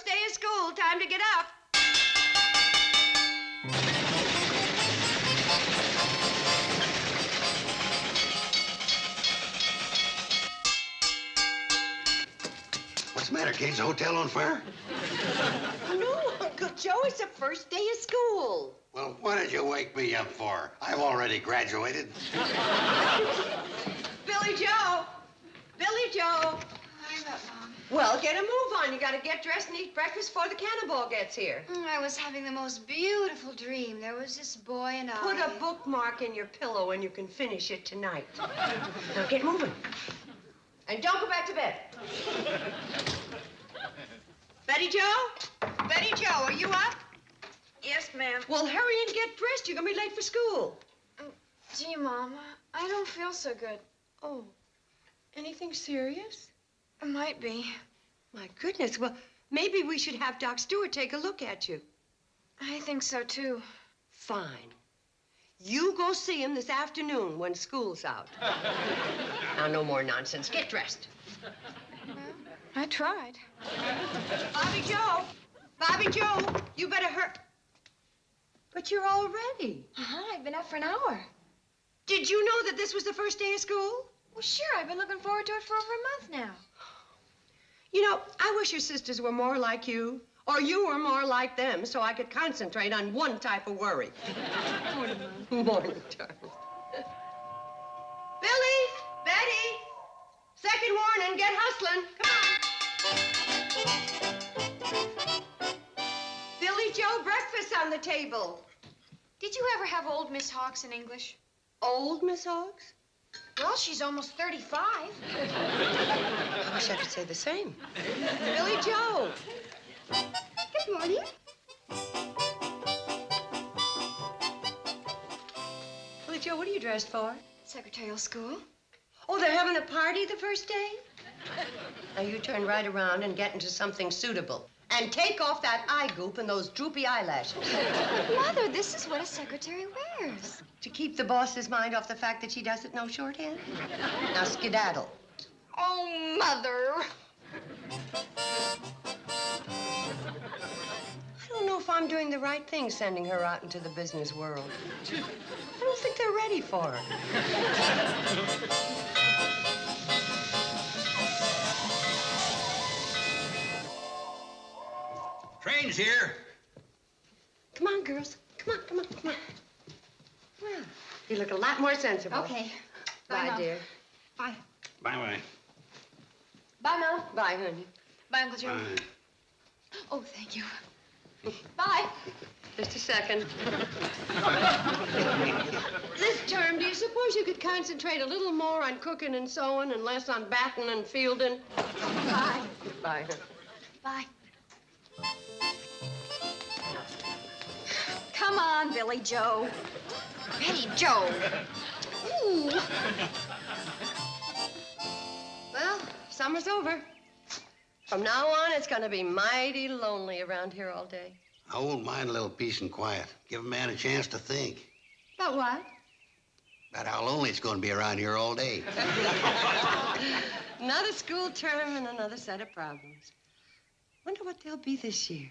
First day of school. Time to get up. What's the matter, kids? The hotel on fire? No, Uncle Joe, it's the first day of school. Well, what did you wake me up for? I've already graduated. Billy Joe! Billy Joe! I'm up, Mom. Well, get a move on. You gotta get dressed and eat breakfast before the cannonball gets here. I was having the most beautiful dream. There was this boy and I. Put a bookmark in your pillow and you can finish it tonight. Now get moving. And don't go back to bed. Betty Joe? Betty Joe, are you up? Yes, ma'am. Well, hurry and get dressed. You're gonna be late for school. Gee, Mom, I don't feel so good. Oh, anything serious? It might be. My goodness, well, maybe we should have Doc Stewart take a look at you. I think so, too. Fine. You go see him this afternoon when school's out. Now, no more nonsense. Get dressed. Well, I tried. Bobby Joe! Bobby Joe, you better hurry. But you're all ready. I've been up for an hour. Did you know that this was the first day of school? Well, sure. I've been looking forward to it for over a month now. You know, I wish your sisters were more like you, or you were more like them, so I could concentrate on one type of worry. Morning, Mom. Morning, darling. Billy! Betty! Second warning, get hustling. Come on. Billy Joe, breakfast on the table. Did you ever have old Miss Hawks in English? Old Miss Hawks? Well, she's almost 35. I wish I could say the same. Billy Joe. Good morning. Billy Joe, what are you dressed for? Secretarial school. Oh, they're having a party the first day? Now, you turn right around and get into something suitable. And take off that eye goop and those droopy eyelashes. Mother, this is what a secretary wears. To keep the boss's mind off the fact that she doesn't know shorthand? Now, skedaddle. Oh, Mother. I don't know if I'm doing the right thing sending her out into the business world. I don't think they're ready for her. Train's here. Come on, girls. Come on, come on, come on. Well, you look a lot more sensible. Okay. Bye, Mom. dear. Bye. Bye-bye. Bye, Mel. Bye, honey. Bye, Uncle Joe. Bye. Oh, thank you. Bye. Just a second. This term, do you suppose you could concentrate a little more on cooking and sewing and less on batting and fielding? Bye. Bye, honey. Bye. Come on, Billy Joe. Betty Joe. Ooh. Well, summer's over. From now on, it's going to be mighty lonely around here all day. I won't mind a little peace and quiet. Give a man a chance to think. About what? About how lonely it's going to be around here all day. Another school term and another set of problems. Wonder what they'll be this year.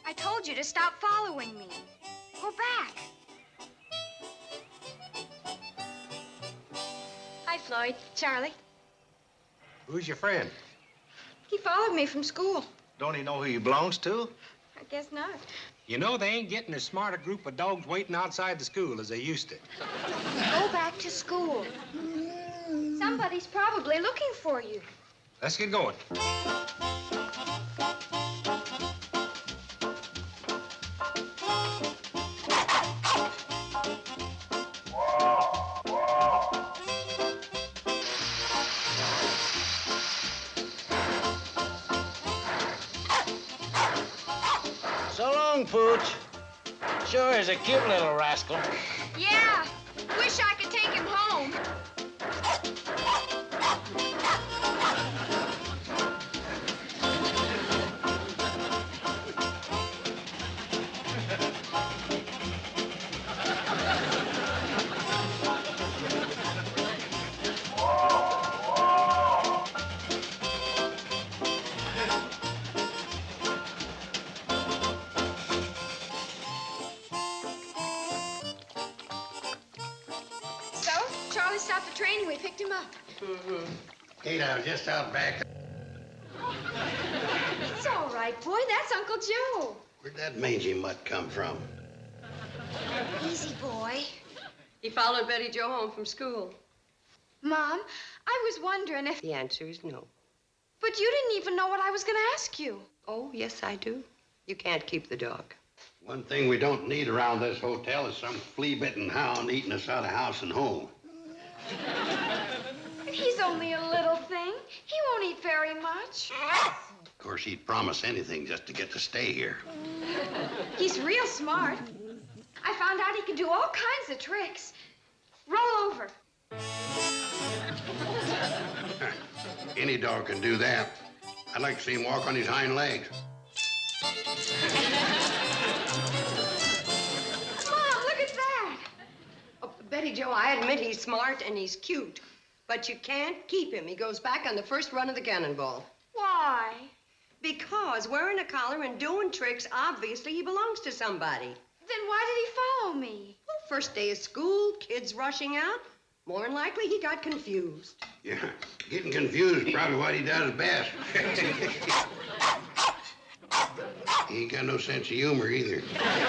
I told you to stop following me. Go back. Hi, Floyd. Charlie. Who's your friend? He followed me from school. Don't he know who he belongs to? I guess not. You know, they ain't getting as smart a group of dogs waiting outside the school as they used to. Go back to school. Somebody's probably looking for you. Let's get going. along, Pooch. Sure is a cute little rascal. Yeah, wish I could take him home. So, Charlie stopped the train and we picked him up. Kate, I was just out back. It's all right, boy. That's Uncle Joe. Where'd that mangy mutt come from? Easy, boy. He followed Betty Jo home from school. Mom, I was wondering if... The answer is no. But you didn't even know what I was going to ask you. Oh, yes, I do. You can't keep the dog. One thing we don't need around this hotel is some flea-bitten hound eating us out of house and home. He's only a little thing. He won't eat very much. Of course, he'd promise anything just to get to stay here. He's real smart. I found out he can do all kinds of tricks. Roll over. Any dog can do that. I'd like to see him walk on his hind legs. Mom, look at that. Oh, Betty Jo, I admit he's smart and he's cute. But you can't keep him. He goes back on the first run of the cannonball. Why? Because wearing a collar and doing tricks, obviously he belongs to somebody. Then why did he follow me? Well, first day of school, kids rushing out. More than likely, he got confused. Yeah, getting confused is probably what he does best. He ain't got no sense of humor either.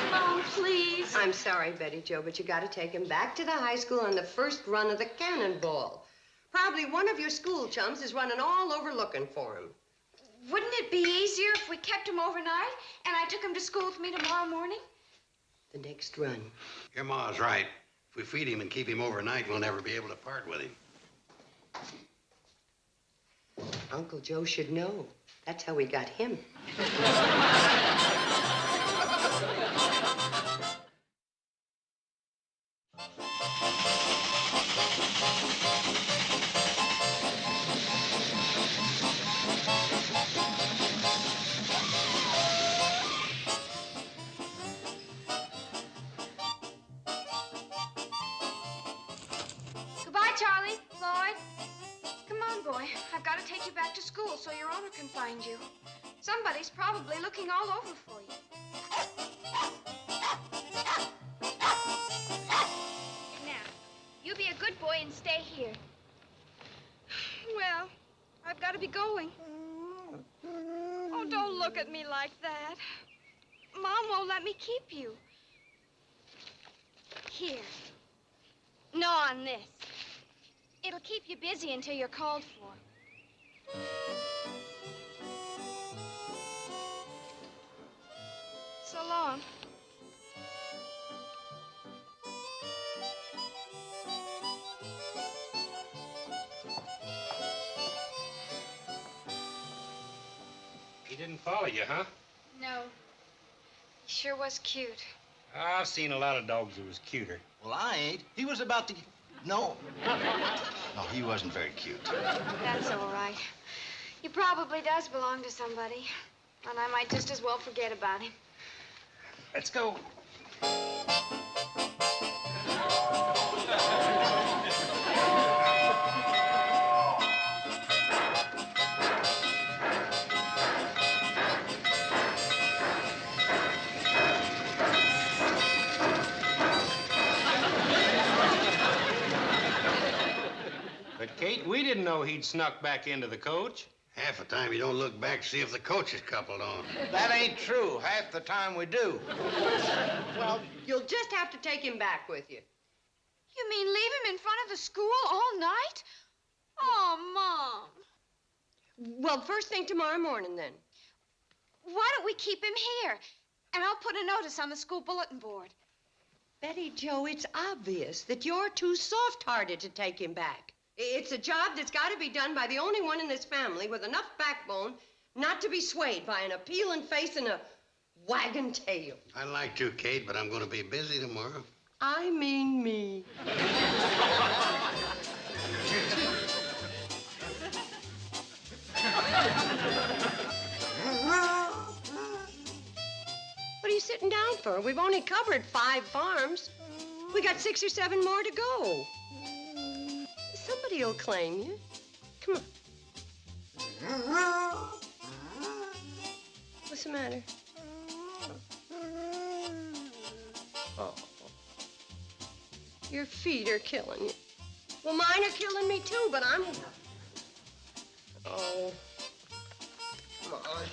Mom, please. I'm sorry, Betty Jo, but you got to take him back to the high school on the first run of the cannonball. Probably one of your school chums is running all over looking for him. Wouldn't it be easier if we kept him overnight and I took him to school with me tomorrow morning? The next run. Your ma's right. If we feed him and keep him overnight, we'll never be able to part with him. Uncle Joe should know. That's how we got him. Goodbye, Charlie. Lloyd. Come on, boy. I've got to take you back to school so your owner can find you. Somebody's probably looking all over for you. Now, you be a good boy and stay here. Well, I've got to be going. Oh, don't look at me like that. Mom won't let me keep you. Here. No, on this. It'll keep you busy until you're called for. So long. He didn't follow you, huh? No. He sure was cute. I've seen a lot of dogs that was cuter. Well, I ain't. He was about to... No. No, he wasn't very cute. That's all right. He probably does belong to somebody. And I might just as well forget about him. Let's go. But, Kate, we didn't know he'd snuck back into the coach. Half the time you don't look back to see if the coach is coupled on. That ain't true. Half the time we do. Well, you'll just have to take him back with you. You mean leave him in front of the school all night? Oh, Mom. Well, first thing tomorrow morning, then. Why don't we keep him here? And I'll put a notice on the school bulletin board. Betty Jo, it's obvious that you're too soft-hearted to take him back. It's a job that's got to be done by the only one in this family with enough backbone not to be swayed by an appealing face and a wagging tail. I'd like to, Kate, but I'm going to be busy tomorrow. I mean me. What are you sitting down for? We've only covered 5 farms. We got 6 or 7 more to go. Somebody will claim you. Come on. What's the matter? Oh. Your feet are killing you. Well, mine are killing me too, but I'm... Oh. Come on.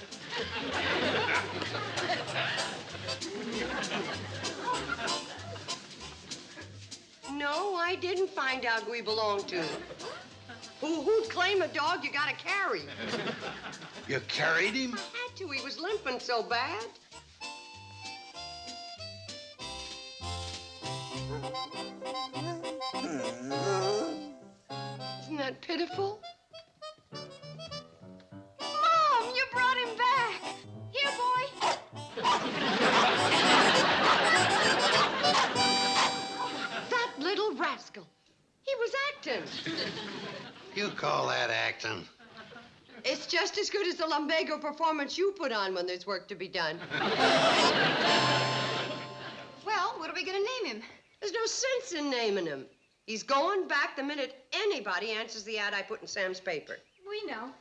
No, I didn't find out who he belonged to. Who'd claim a dog you gotta carry? You carried him? I had to. He was limping so bad. Isn't that pitiful? Mom, you brought him back. Here, boy. That little rascal. He was acting. You call that acting? It's just as good as the lumbago performance you put on when there's work to be done. Well, what are we going to name him? There's no sense in naming him. He's going back the minute anybody answers the ad I put in Sam's paper. We know.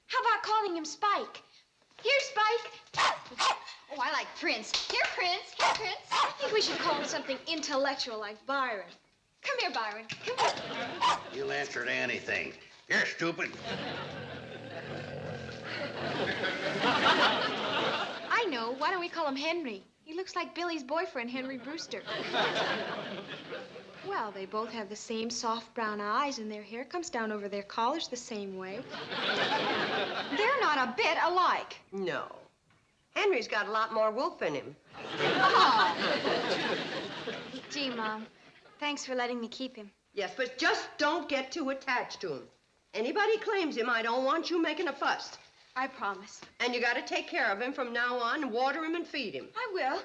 How about calling him Spike? Here, Spike. Oh, I like Prince. Here, Prince. Here, Prince. I think we should call him something intellectual like Byron. Come here, Byron. Come here. You'll answer to anything. You're stupid. I know. Why don't we call him Henry? He looks like Billy's boyfriend, Henry Brewster. Well, they both have the same soft brown eyes, and their hair comes down over their collars the same way. They're not a bit alike. No. Henry's got a lot more wolf in him. Oh. Gee, Mom. Thanks for letting me keep him. Yes, but just don't get too attached to him. Anybody claims him, I don't want you making a fuss. I promise. And you got to take care of him from now on, water him and feed him. I will.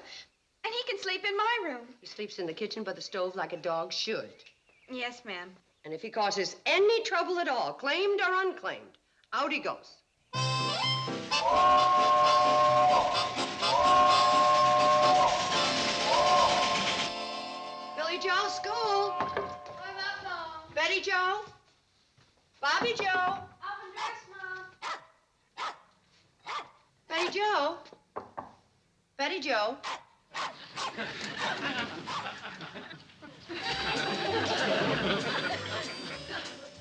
And he can sleep in my room. He sleeps in the kitchen by the stove like a dog should. Yes, ma'am. And if he causes any trouble at all, claimed or unclaimed, out he goes. Billy Joe, school. I'm up, Mom. Betty Joe. Bobby Joe. Up and dressed, Mom. Betty Joe. Betty Joe.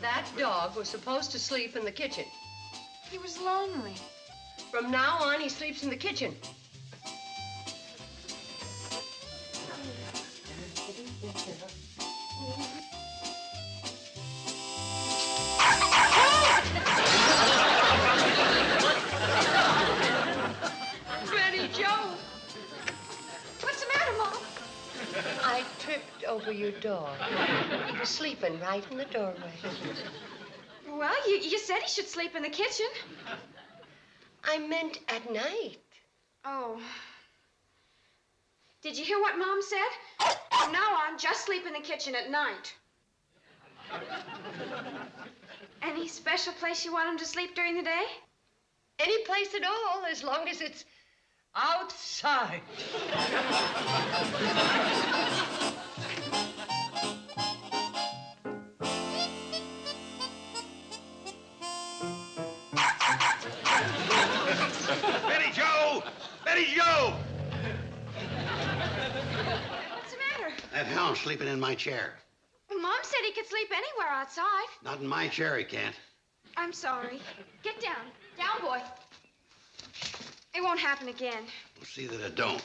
That dog was supposed to sleep in the kitchen. He was lonely. From now on, he sleeps in the kitchen. Betty Joe. What's the matter, Mom? I tripped over your dog. He was sleeping right in the doorway. Well, you said he should sleep in the kitchen. I meant at night. Oh. Did you hear what Mom said? From now on, just sleep in the kitchen at night. Any special place you want him to sleep during the day? Any place at all, as long as it's outside. Betty Joe! Betty Joe! What's the matter? That hound's sleeping in my chair. Well, Mom said he could sleep anywhere outside. Not in my chair, he can't. I'm sorry. Get down. Down, boy. It won't happen again. We'll see that it don't.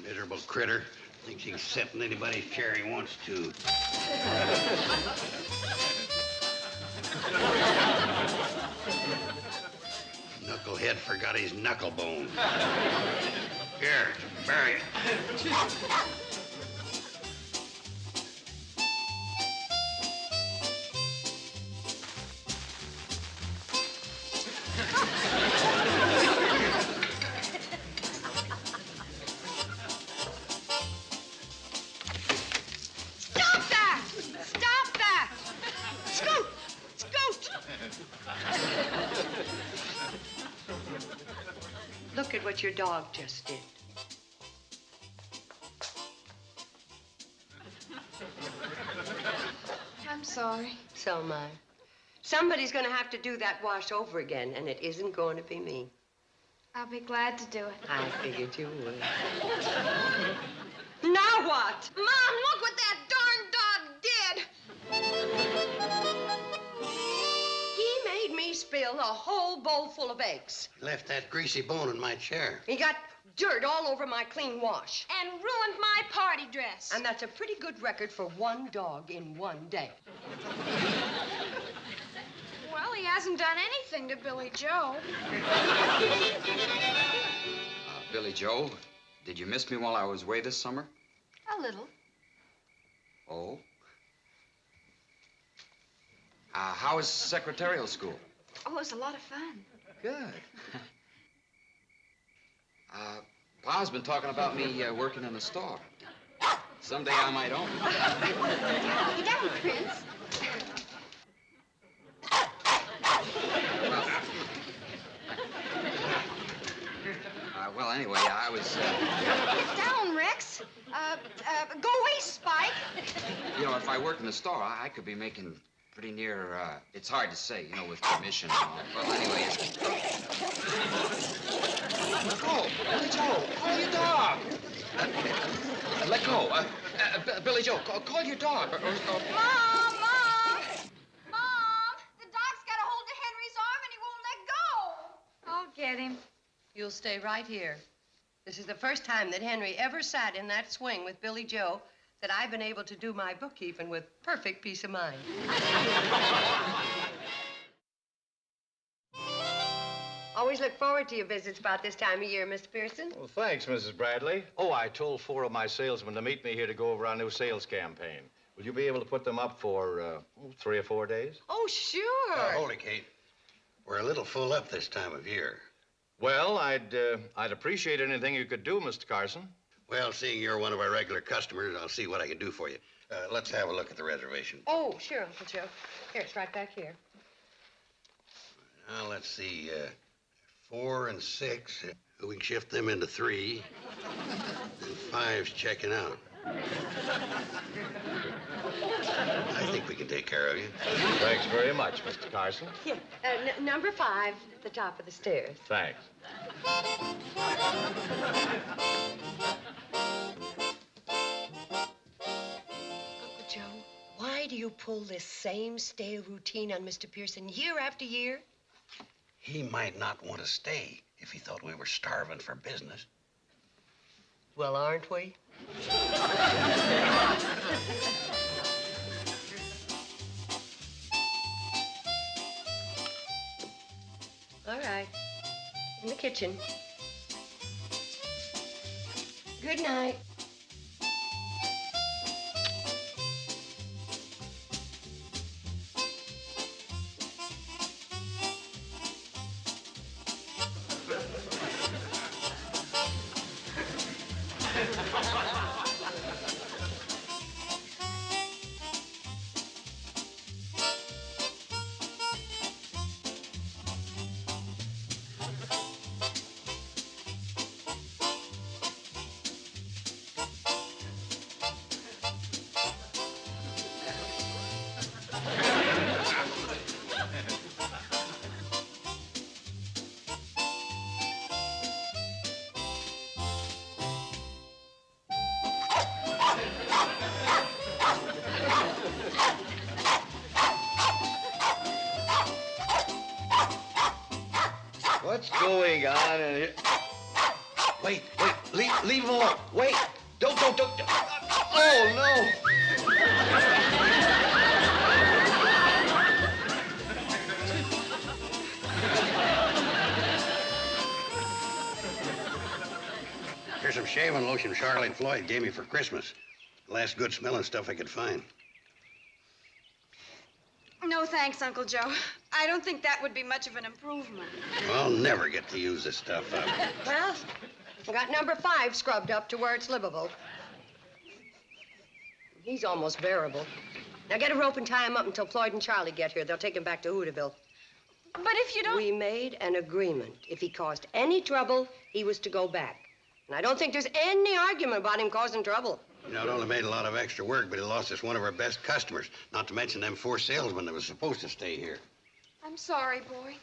Miserable critter. Thinks he can sit in anybody's chair he wants to. Knucklehead forgot his knuckle bone. Here, bury it. look at what your dog just did. I'm sorry. So am I. Somebody's going to have to do that wash over again, and it isn't going to be me. I'll be glad to do it. I figured you would. Now what? Mom, look what that darn dog did! He made me spill a whole bowl full of eggs. Left that greasy bone in my chair. He got dirt all over my clean wash. And ruined my party dress. And that's a pretty good record for one dog in one day. Well, he hasn't done anything to Billy Joe. Billy Joe, did you miss me while I was away this summer? A little. Oh? How was secretarial school? Oh, it was a lot of fun. Good. Pa's been talking about me working in the store. Someday I might own it. Get down, Prince. Well, anyway, I was... Get down, Rex. Go away, Spike. You know, if I worked in the store, I could be making pretty near, it's hard to say, you know, with commission and all. Well, anyway... Let go. Billy Joe, call your dog. Let go. Billy Joe, call your dog. Mom! Mom! Mom! The dog's got a hold of Henry's arm and he won't let go. I'll get him. You'll stay right here. This is the first time that Henry ever sat in that swing with Billy Joe that I've been able to do my bookkeeping with perfect peace of mind. Always look forward to your visits about this time of year, Mr. Pearson. Well, thanks, Mrs. Bradley. Oh, I told 4 of my salesmen to meet me here to go over our new sales campaign. Will you be able to put them up for 3 or 4 days? Oh, sure. Hold it, Kate. We're a little full up this time of year. Well, I'd appreciate anything you could do, Mr. Carson. Well, seeing you're one of our regular customers, I'll see what I can do for you. Let's have a look at the reservation. Oh, sure, Uncle Joe. Here, it's right back here. Now, let's see. 4 and 6. We can shift them into 3. And 5's checking out. I think we can take care of you. Thanks very much, Mr. Carson. Here, number 5 at the top of the stairs. Thanks. Uncle Joe, why do you pull this same stale routine on Mr. Pearson year after year? He might not want to stay if he thought we were starving for business. Well, aren't we? All right. In the kitchen. Good night. What's going on in here? Wait, leave him alone. Wait, don't. Oh, no. Here's some shaving lotion Charlotte Floyd gave me for Christmas. The last good smelling stuff I could find. No, thanks, Uncle Joe. I don't think that would be much of an improvement. I'll never get to use this stuff up. Well, I got number 5 scrubbed up to where it's livable. He's almost bearable. Now get a rope and tie him up until Floyd and Charlie get here. They'll take him back to Hooterville. But if you don't... We made an agreement. If he caused any trouble, he was to go back. And I don't think there's any argument about him causing trouble. You know, it only made a lot of extra work, but it lost us one of our best customers. Not to mention them 4 salesmen that was supposed to stay here. I'm sorry, boy.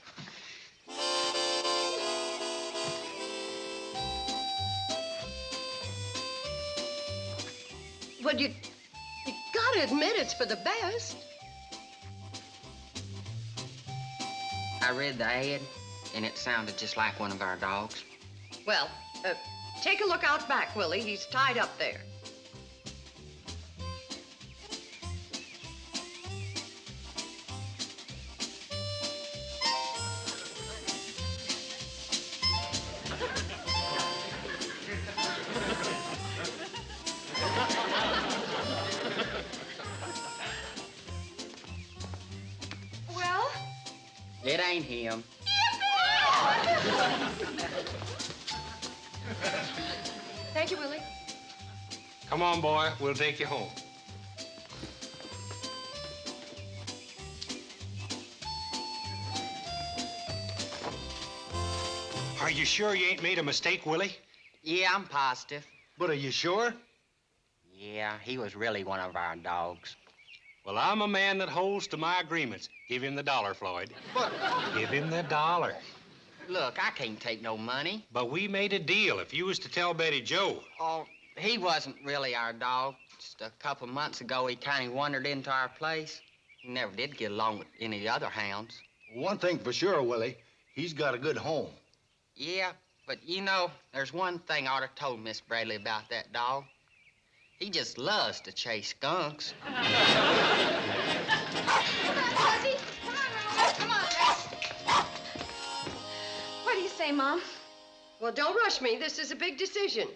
But you gotta admit it's for the best. I read the ad, and it sounded just like one of our dogs. Well, take a look out back, Willie. He's tied up there. Well? It ain't him. Thank you, Willie. Come on, boy. We'll take you home. Are you sure you ain't made a mistake, Willie? Yeah, I'm positive. But are you sure? Yeah, he was really one of our dogs. Well, I'm a man that holds to my agreements. Give him the $1, Floyd. But... Give him the $1. Look, I can't take no money. But we made a deal. If you was to tell Betty Joe. Oh, he wasn't really our dog. Just a couple months ago, he kind of wandered into our place. He never did get along with any other hounds. One thing for sure, Willie. He's got a good home. Yeah, but you know, there's one thing I ought to told Miss Bradley about that dog. He just loves to chase skunks. Come on, Fuzzy. Come on, Rover. Come on, Rex. What do you say, Mom? Well, don't rush me. This is a big decision.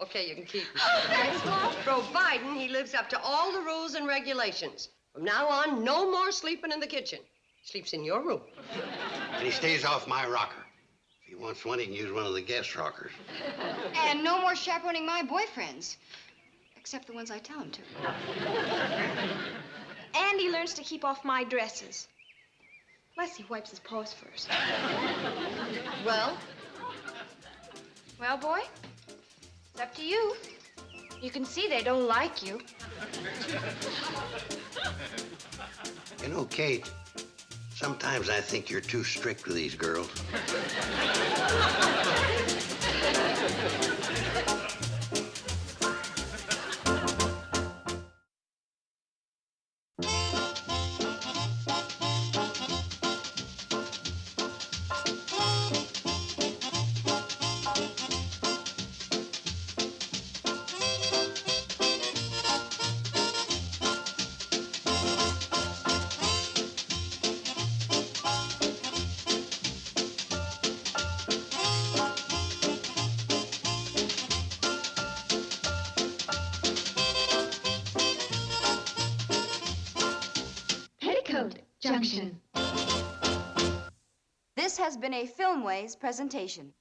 Okay, you can keep him. Oh, thanks, Mom. Providing he lives up to all the rules and regulations. From now on, no more sleeping in the kitchen. Sleeps in your room. And he stays off my rocker. If he wants one, he can use one of the guest rockers. And no more chaperoning my boyfriends. Except the ones I tell him to. And he learns to keep off my dresses. Unless he wipes his paws first. Well? Well, boy, it's up to you. You can see they don't like you. You know, Kate, sometimes I think you're too strict with these girls. Petticoat, Junction. This has been a Filmways presentation.